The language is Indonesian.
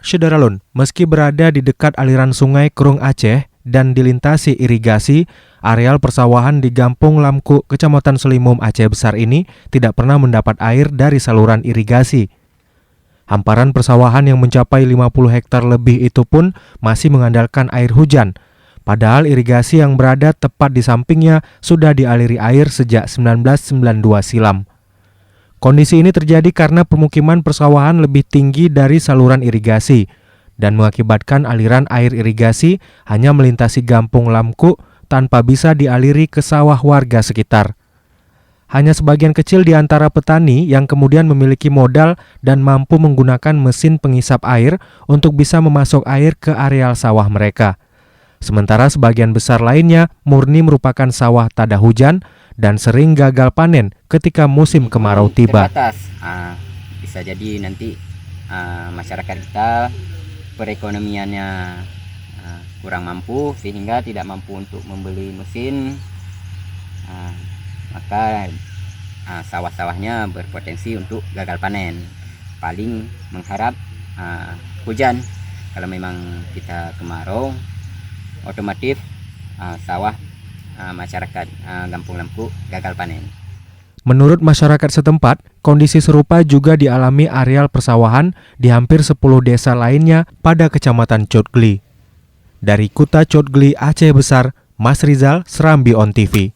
Syederalun, meski berada di dekat aliran sungai Krung Aceh dan dilintasi irigasi, areal persawahan di Gampung Lamku, Kecamatan Selimum, Aceh Besar ini tidak pernah mendapat air dari saluran irigasi. Hamparan persawahan yang mencapai 50 hektar lebih itu pun masih mengandalkan air hujan. Padahal irigasi yang berada tepat di sampingnya sudah dialiri air sejak 1992 silam. Kondisi ini terjadi karena pemukiman persawahan lebih tinggi dari saluran irigasi dan mengakibatkan aliran air irigasi hanya melintasi Gampung Lamku tanpa bisa dialiri ke sawah warga sekitar. Hanya sebagian kecil di antara petani yang kemudian memiliki modal dan mampu menggunakan mesin pengisap air untuk bisa memasok air ke areal sawah mereka. Sementara sebagian besar lainnya murni merupakan sawah tada hujan dan sering gagal panen ketika musim kemarau tiba. Terbatas, bisa jadi nanti masyarakat kita perekonomiannya kurang mampu sehingga tidak mampu untuk membeli mesin, maka sawah-sawahnya berpotensi untuk gagal panen. Paling mengharap hujan. Kalau memang kita kemarau, otomatis sawah masyarakat Gampung Lamku gagal panen. Menurut masyarakat setempat, kondisi serupa juga dialami areal persawahan di hampir 10 desa lainnya pada Kecamatan Cotgli. Dari Kuta Cotgli, Aceh Besar, Mas Rizal, Serambi On TV.